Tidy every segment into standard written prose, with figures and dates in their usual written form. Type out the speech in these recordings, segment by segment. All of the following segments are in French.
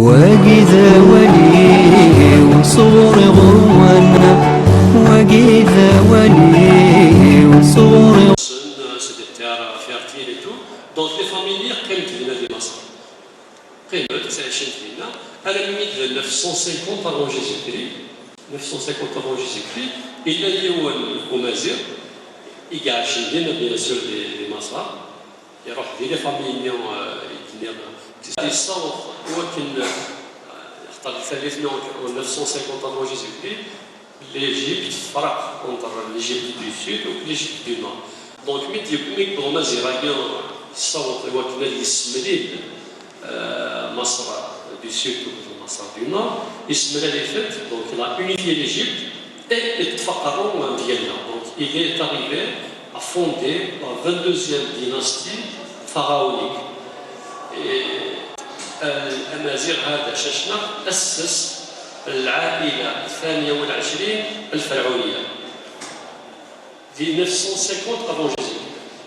وجذا ولي وصور غوانا وجذا ولي وصور. C'est des terres fertiles et tout. Donc les familles قيمت لنا دي مصر. قيمت 29 لنا à la limite de 950 avant Jésus-Christ. 950 avant Jésus-Christ. Il a lié au Mazir. Il y a bien sûr des Masra. Il y a des familles qui ont des centres en 950 avant Jésus-Christ. L'Égypte frappe entre l'Égypte du Sud et l'Égypte du Nord. Donc, ميت بغما زراعيا الصوت اللي هو كنا يسمى مصر du Sud ou مصر du Nord يسمى لي فات. Donc, il a unifié l'Égypte et التفقروا ديالنا. Donc, il est arrivé à fonder la 22e dynastie pharaonique. Et الأمازيغ هذا شاشنا أسس العائلة الثانية والعشرين الفرعونية في 950 avant Jésus.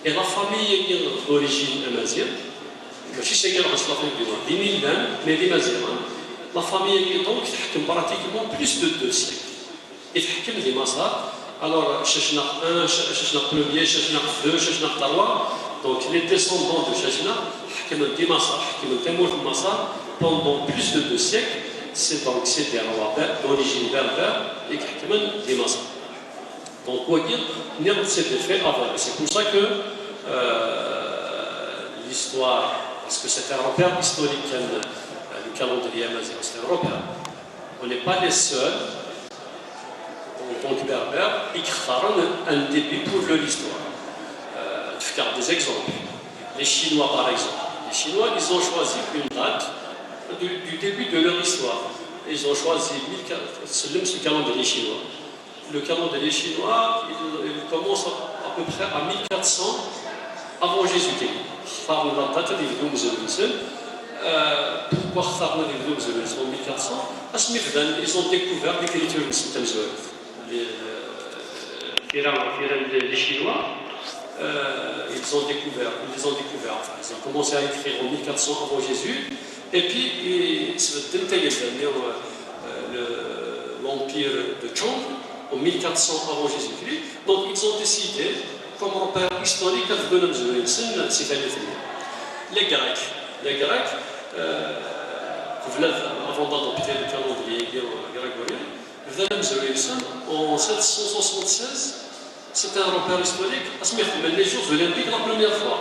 Et la famille d'origine amazigh, ماشي سير عصر دي ميلان مي دي مازيغان. La famille donc تحكم pratiquement plus de 2 siècles. يتحكم دي مسار. Alors Sheshna 1, Sheshna 1er, Sheshna 2, Sheshna 3. Donc les descendants de Sheshna حكموا دي مسار حكموا تيمور في مسار pendant plus de 2 siècles. C'est donc des rois d'origine berbère et qui حكموا دي مسار. Donc, on va dire que c'était fait avant. C'est pour ça que l'histoire, parce que c'est un repère historique, le calendrier amazigh, c'est un repère. On n'est pas les seuls, en tant que berbères, qui créent un début pour l'histoire. Je vais faire des exemples. Les Chinois, par exemple. Les Chinois, ils ont choisi une date du début de leur histoire. Ils ont choisi le calendrier chinois. Le calendrier chinois, il commence à peu près à 1400 avant Jésus-Christ. Pourquoi en 1400? Parce qu'ils ont découvert l'écriture de système les Chinois, ils ont découvert, enfin, ils ont commencé à écrire en 1400 avant Jésus, et puis l'empire de Chong en 1400 avant Jésus-Christ. Donc ils ont décidé, comme repère historique, les Grecs, avant d'adopter le calendrier grégorien, en 776, c'était un repère historique. Les Jeux Olympiques, la première fois,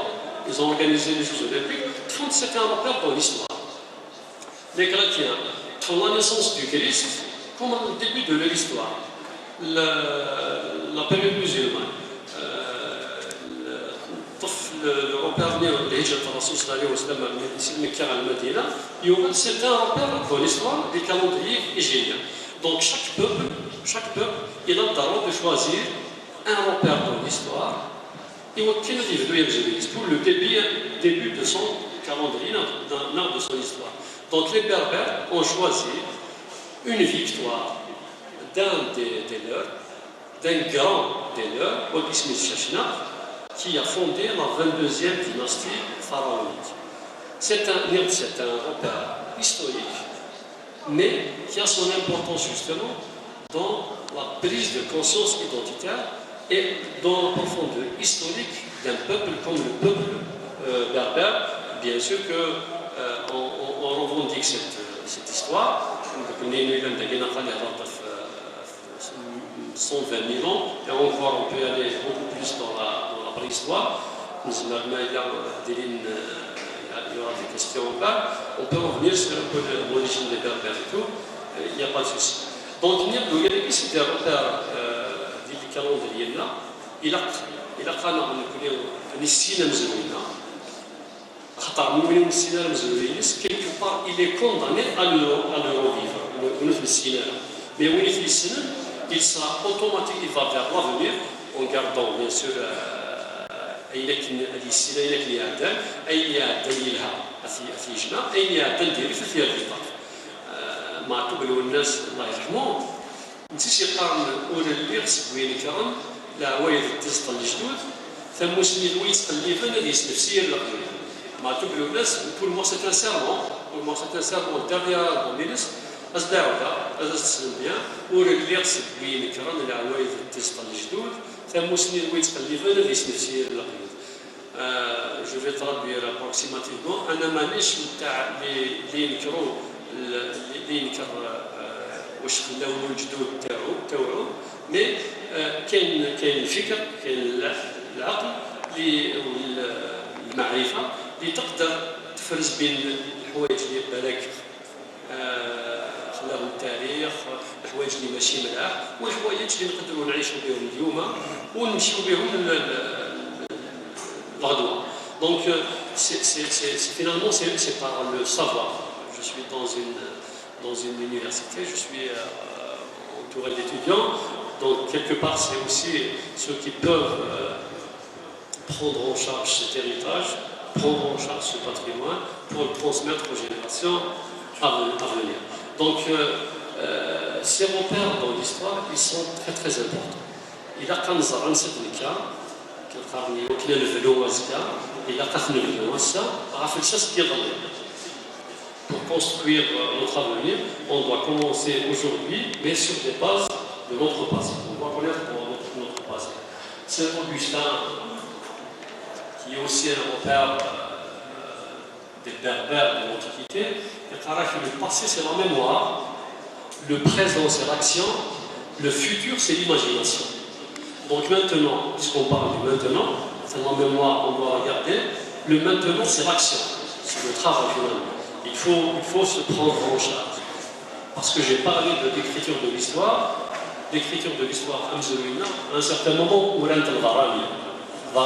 ils ont organisé les Jeux Olympiques. C'était un repère dans l'histoire. Les chrétiens, pour la naissance du Christ, comme le début de leur histoire. La période musulmane, le repère de l'Hijra Rasoul sallallahu alayhi wa sallam de Mecca à Medina, c'est un repère dans l'histoire des calendriers hijriens. Donc chaque peuple, il a le droit de choisir un repère dans l'histoire et pour le début de son calendrier, de son histoire. Donc les Berbères ont choisi une victoire d'un grand des leurs, Ogismis Sheshna, qui a fondé la 22e dynastie pharaonique. C'est un repère historique, mais qui a son importance justement dans la prise de conscience identitaire et dans la profondeur historique d'un peuple comme le peuple berbère. Bien sûr qu'on revendique cette histoire. 120 000 ans, et encore on peut aller beaucoup plus dans la préhistoire. Il y aura des questions là. On peut revenir sur un peu l'origine des Berbères et tout, il n'y a pas de souci. Donc, il y a ici des repères du calendrier là. Il a quelque part, il est condamné à le revivre. Mais il sera automatique, il va vers l'avenir, en gardant bien sûr مع تقبل والناس الله يرحمهم نسيش يقارن أولى اللي خصك وين كرم لا وايد التزط الجدود ثم مسمي الويت قليفا هذه تفسير الأقوياء pour moi c'est un serment, derrière Dominus, أصدعوها هذا تسلم بها ورجليغ سبوين كران العوايد التسطى الجدود ثم سنين ويت قليبان في سنفسير الأقيد جو في ترادوير ابروكسيماتيفمون أنا مانيش نتاع اللي ينكروا اللي ينكر واش خلاو الجدود تاعو مي كاين الفكر كاين العقل المعرفة اللي تقدر تفرز بين الحوايج اللي بالك خلاهم التاريخ الحوايج اللي ماشي ملاح والحوايج اللي نقدروا نعيشوا بهم اليوم ونمشيو بهم الغدوه دونك finalement c'est par le savoir. Je suis dans une université, je suis entouré d'étudiants, donc quelque part c'est aussi ceux qui peuvent prendre en charge cet héritage, prendre en charge ce patrimoine pour le transmettre aux générations à venir. Donc, ces repères dans l'histoire, ils sont très très importants. Il a quand on s'est dit qu'il y a le vélo, il a quand le vélo, ça a fait ça ce qui est dans les. Pour construire notre avenir, on doit commencer aujourd'hui, mais sur des bases de notre passé. On doit connaître notre passé. C'est Augustin, qui est aussi un repère des berbères de l'Antiquité. Le passé, c'est la mémoire, le présent, c'est l'action, le futur, c'est l'imagination. Donc maintenant, puisqu'on parle du maintenant, c'est la mémoire qu'on doit regarder, le maintenant, c'est l'action, c'est le travail finalement. Il faut se prendre en charge. Parce que j'ai parlé d'écriture de l'histoire, à un certain moment, où l'on est Varani, la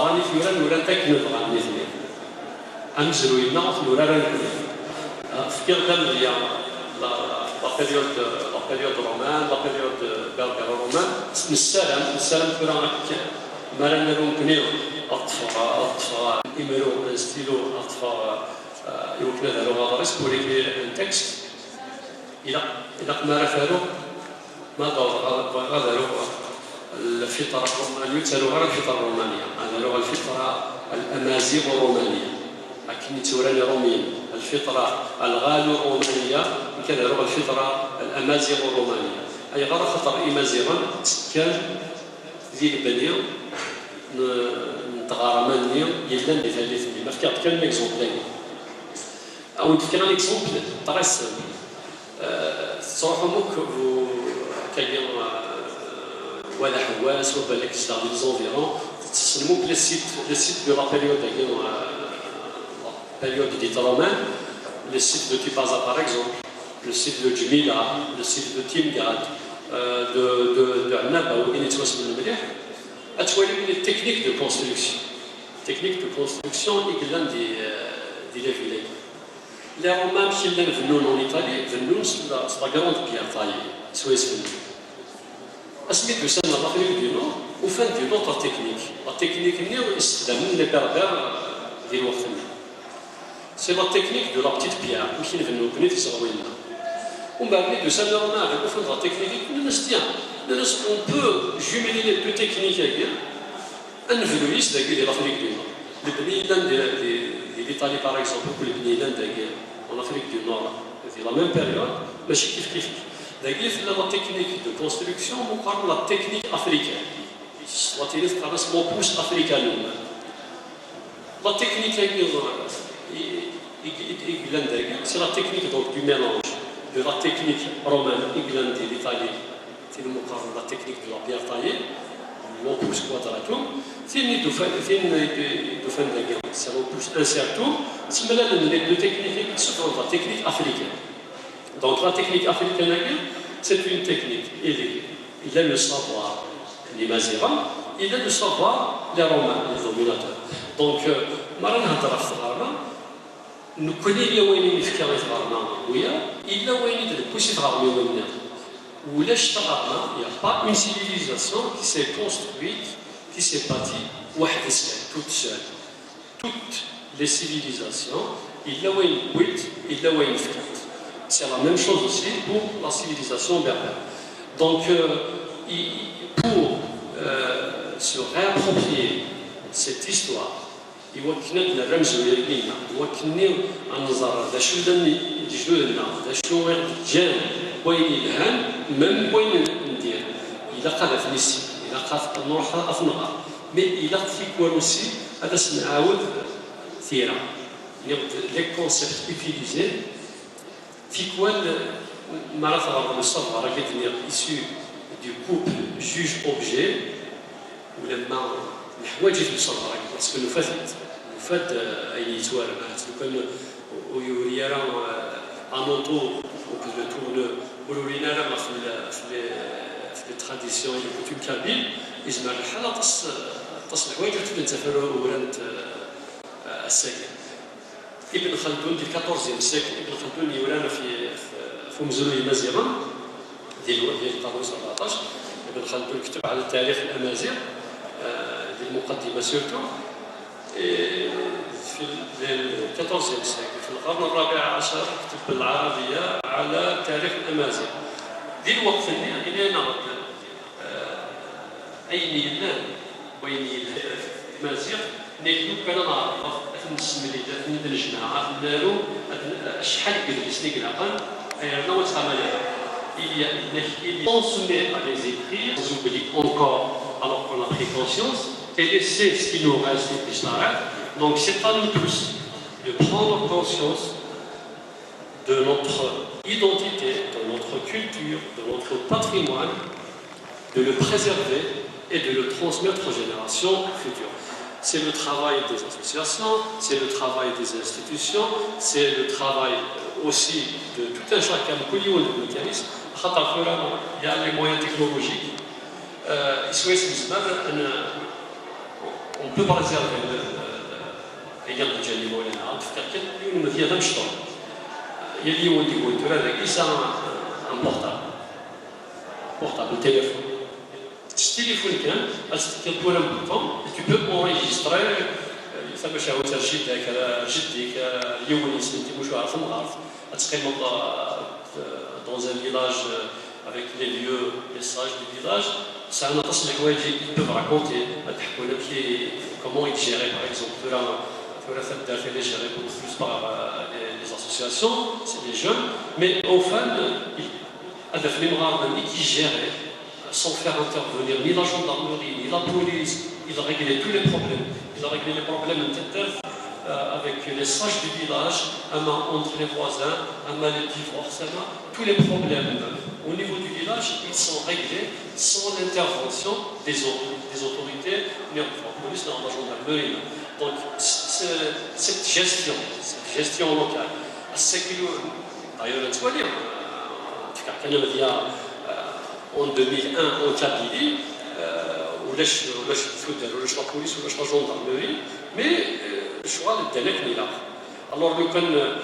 période romaine, la période belgaro-romaine, نسالم كنا مرنا لهم كنيو أطفال إمرو ستيلو أطفال يوكنا دارو غادرس بوليكي un texte إلى ما رفعوا ما غادروا الفطرة الرومانية تسالوا غير الفطرة الرومانية هذا الفطرة الأمازيغ الرومانية لكن توراني روميين الفطرة الغالو الرومانية كذا الفطرة الأمازيغ الرومانية أي غير خطر إمازيغا كان ذي البنية نتغارمانية يلا اللي ثالثني ما فكرت كان ليكزومبل أو نفكر ليكزومبل تريس تروحوا موك كاين ولا حواس وبالك dans les environs تسلموك le site de la période dite romaine, le site de Tipaza par exemple, le site de Djmila, le site de Timgad, de Annaba ou Initwas Ben Melih, à toi les techniques de construction. Techniques de construction, ils l'ont dit les villes. Les Romains qui l'ont venu en Italie, venu c'est la grande pierre taillée, Suisse. أسميت بسنة الأخير ديالو وفن ديالو طا تكنيك، لا تكنيك اللي استخدموا لي بربر ديال وقتنا. C'est la technique de la petite pierre, qui est venue au Bénin, on va parler de Saint-Laurent avec la technique, on peut jumeler les deux techniques avec un véloïste de l'Afrique du Nord. Le Bénin l'Italie par exemple, ou le Bénin en Afrique du Nord, c'est la même période, mais c'est kiff. D'ailleurs, la technique de construction, on parle de la technique africaine. La technique africaine. La technique c'est la technique donc, du mélange de la technique romaine de l'Italie, c'est la technique de la pierre taillée, l'opus quadratum, c'est l'opus incertum, c'est les techniques qui sont la technique africaine. Donc la technique africaine, c'est une technique. Il a le savoir, les Mazirans, il a le savoir, les Romains, les dominateurs. Donc, nous connaissons les fkar il a où il n'y a pas une civilisation qui s'est construite, qui s'est bâtie toute seule. Toutes les civilisations, il a une c'est la même chose aussi pour la civilisation berbère. Donc, pour se réapproprier cette histoire, يوكلنا الرمز ويبينا يوكلني النظر ذا شو دني جدودنا ذا شو جان وين الهان من وين ندير إلا قذف ميسي إلا قذف نروح أفنغا مي إلا في كواروسي هذا سنعاود ثيرا لي كونسيبت utilisés في كوال معرفة راه الصفة راه كتنير issu du couple juge-objet ولما الحوايج في الصفة راه باسكو نفات أي يتوالى لو كان ويوري راه أنوطو وكذا تورن ولورينا راه في التراديسيون الكتب كابيل يجمع الحالة تصل الحوايج تنتفر ورانت الساكن ابن خلدون في 14 سيكل ابن خلدون يورانا في مزروي مزيغا ديال القرن 17 ابن خلدون كتب على تاريخ الامازيغ ديال المقدمه سورتو في 14 سيكل في القرن الرابع عشر كتب بالعربيه على تاريخ الامازيغ ديال الوقت اللي نعرض اي نيلان وين الامازيغ نيكلو كان نعرف نسمي لي الجماعه نارو شحال قد سنيك العقل انا وتعامل il y on se met à les écrire, on oublie encore alors qu'on a pris conscience et laisser ce qui nous reste au Kishnara. Donc c'est à nous tous de prendre conscience de notre identité, de notre culture, de notre patrimoine, de le préserver et de le transmettre aux générations futures. C'est le travail des associations, c'est le travail des institutions, c'est le travail aussi de tout un chacun de mécanisme. Il y a les moyens technologiques. On peut préserver les gammes de Djani Moulina. Il y a des choses. Il y a des choses. Un portable. Portable, téléphone. Ce téléphone كان بوطون tu peux enregistrer ثم شاوت جدك جدك اليوم يسمي مش عارف مغارف تقيم dans un village avec les lieux les sages du village ça on a تصل حوايج ils peuvent raconter تحكوا لك comment ils géraient par exemple là ça est géré beaucoup plus par les associations c'est des jeunes mais au fin هذا في المغاربه qui gérait sans faire intervenir ni la gendarmerie, ni la police, il a réglé tous les problèmes. Il a réglé les problèmes avec les sages du village, entre les voisins, les divorces, tous les problèmes au niveau du village, ils sont réglés sans l'intervention des autorités, ni la police, ni la gendarmerie. Donc cette gestion locale, d'ailleurs, en 2001 en Kabylie, ولاش الفدان ولاش لا بوليس ولاش لا جوندارموري مي الشغل داناك نيلا الوغ لو كان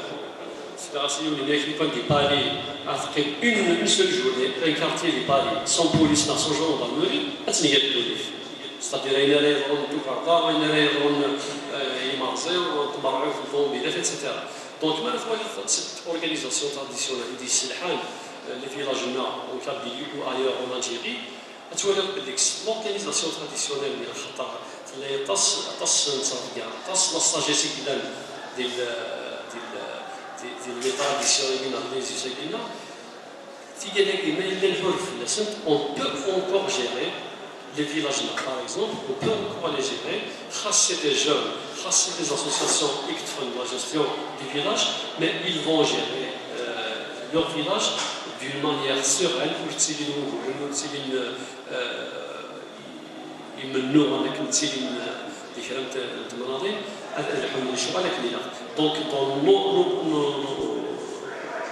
فيدراسيون اللي كان دي بالي افري اون سول جورني ان كارتي دي بالي سون بوليس لا سون جوندارموري اتنيا الدوليف ستادير اين لا يضرون توكارطا وين لا يضرون يمارزيو وتبرعوا في الفومبيلات اتسيتيرا دونك ما نفوا سيت اورغانيزاسيون تراديسيونال دي السلحان les villages en Kabylie ou ailleurs en Algérie, l'organisation traditionnelle اللي تص la sagesse ديال لي تراديسيون لي زيساكينا في هذاك ما الا الحرف السنت on peut encore gérer les villages là par exemple on peut encore les gérer خاص des jeunes خاص des associations qui font la gestion du village mais ils vont gérer leur village d'une manière sereine où donc dans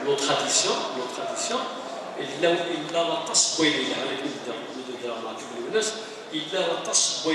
nos traditions il a la tasse il a la tasse